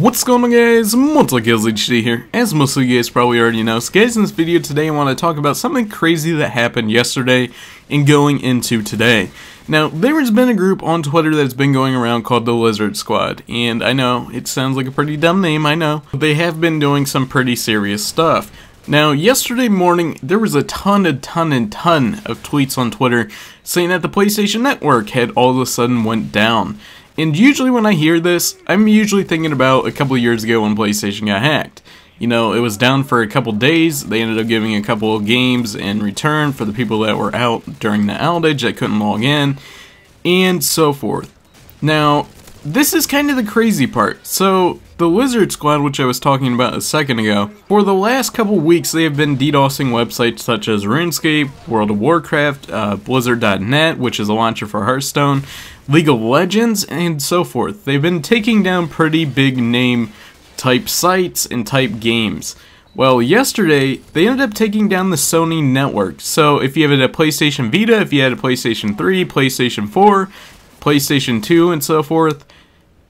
What's going on, guys? HD here. As most of you guys probably already know, so guys, in this video today I want to talk about something crazy that happened yesterday and going into today. Now, there has been a group on Twitter that's been going around called the Lizard Squad, and I know, it sounds like a pretty dumb name, I know, but they have been doing some pretty serious stuff. Now, yesterday morning, there was a ton of tweets on Twitter saying that the PlayStation Network had all of a sudden went down. And usually when I hear this, I'm usually thinking about a couple of years ago when PlayStation got hacked. You know, it was down for a couple days, they ended up giving a couple of games in return for the people that were out during the outage that couldn't log in, and so forth. Now, this is kind of the crazy part. So, the Lizard Squad, which I was talking about a second ago, for the last couple weeks they have been DDoSing websites such as RuneScape, World of Warcraft, Blizzard.net, which is a launcher for Hearthstone, League of Legends, and so forth. They've been taking down pretty big name type sites and type games. Well, yesterday, they ended up taking down the Sony network. So, if you have a PlayStation Vita, if you had a PlayStation 3, PlayStation 4, PlayStation 2, and so forth,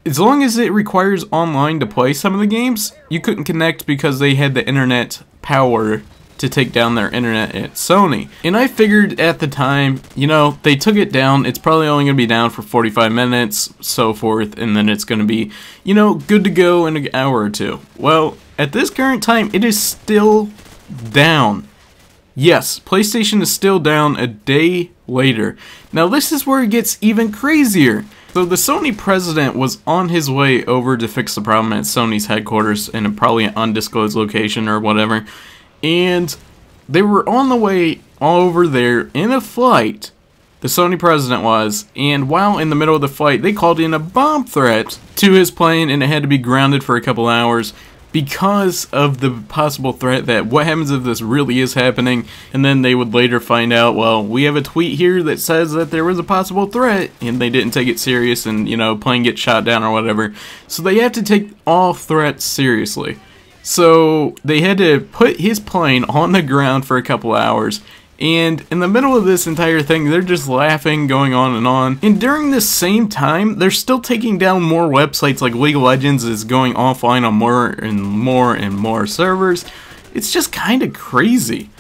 as long as it requires online to play some of the games, you couldn't connect because they had the internet power to take down their internet at Sony. And I figured at the time, you know, they took it down, it's probably only going to be down for 45 minutes, so forth, and then it's going to be, you know, good to go in an hour or two. Well, at this current time, it is still down. Yes, PlayStation is still down a day later. Now this is where it gets even crazier. So the Sony president was on his way over to fix the problem at Sony's headquarters in a probably an undisclosed location or whatever. And they were on the way over there in a flight, the Sony president was, and while in the middle of the flight, they called in a bomb threat to his plane and it had to be grounded for a couple hours because of the possible threat that what happens if this really is happening, and then they would later find out, well, we have a tweet here that says that there was a possible threat, and they didn't take it serious and, you know, plane gets shot down or whatever. So they have to take all threats seriously. So they had to put his plane on the ground for a couple hours, and in the middle of this entire thing, they're just laughing, going on. And during this same time, they're still taking down more websites, like League of Legends is going offline on more and more servers. It's just kind of crazy.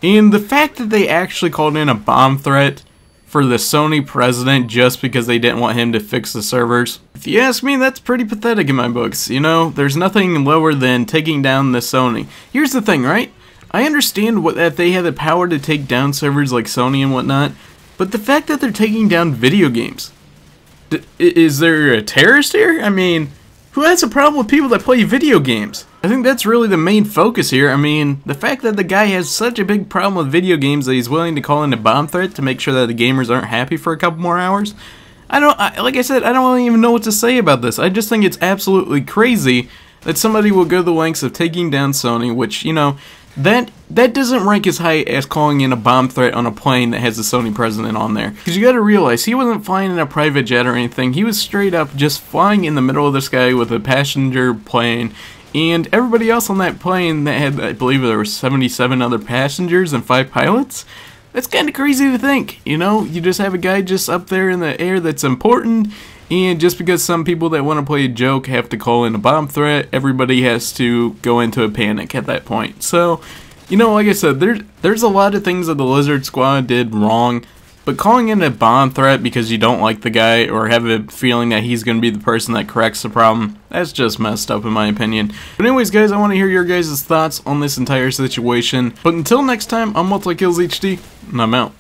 And the fact that they actually called in a bomb threat for the Sony president just because they didn't want him to fix the servers, if you ask me, that's pretty pathetic in my books. You know, there's nothing lower than taking down the Sony. Here's the thing, right? I understand that they have the power to take down servers like Sony and whatnot, but the fact that they're taking down video games, is there a terrorist here? I mean, who has a problem with people that play video games? I think that's really the main focus here. I mean, the fact that the guy has such a big problem with video games that he's willing to call in a bomb threat to make sure that the gamers aren't happy for a couple more hours. Like I said, I don't even know what to say about this. I just think it's absolutely crazy that somebody will go to the lengths of taking down Sony, which, you know, that doesn't rank as high as calling in a bomb threat on a plane that has the Sony president on there. Because you gotta realize, he wasn't flying in a private jet or anything, he was straight up just flying in the middle of the sky with a passenger plane, and everybody else on that plane that had, I believe there were 77 other passengers and 5 pilots. That's kinda crazy to think, you know, you just have a guy just up there in the air that's important, and just because some people that want to play a joke have to call in a bomb threat, everybody has to go into a panic at that point. So, you know, like I said, there's a lot of things that the Lizard Squad did wrong, but calling in a bomb threat because you don't like the guy or have a feeling that he's going to be the person that corrects the problem, that's just messed up in my opinion. But anyways, guys, I want to hear your guys' thoughts on this entire situation. But until next time, I'm HD, and I'm out.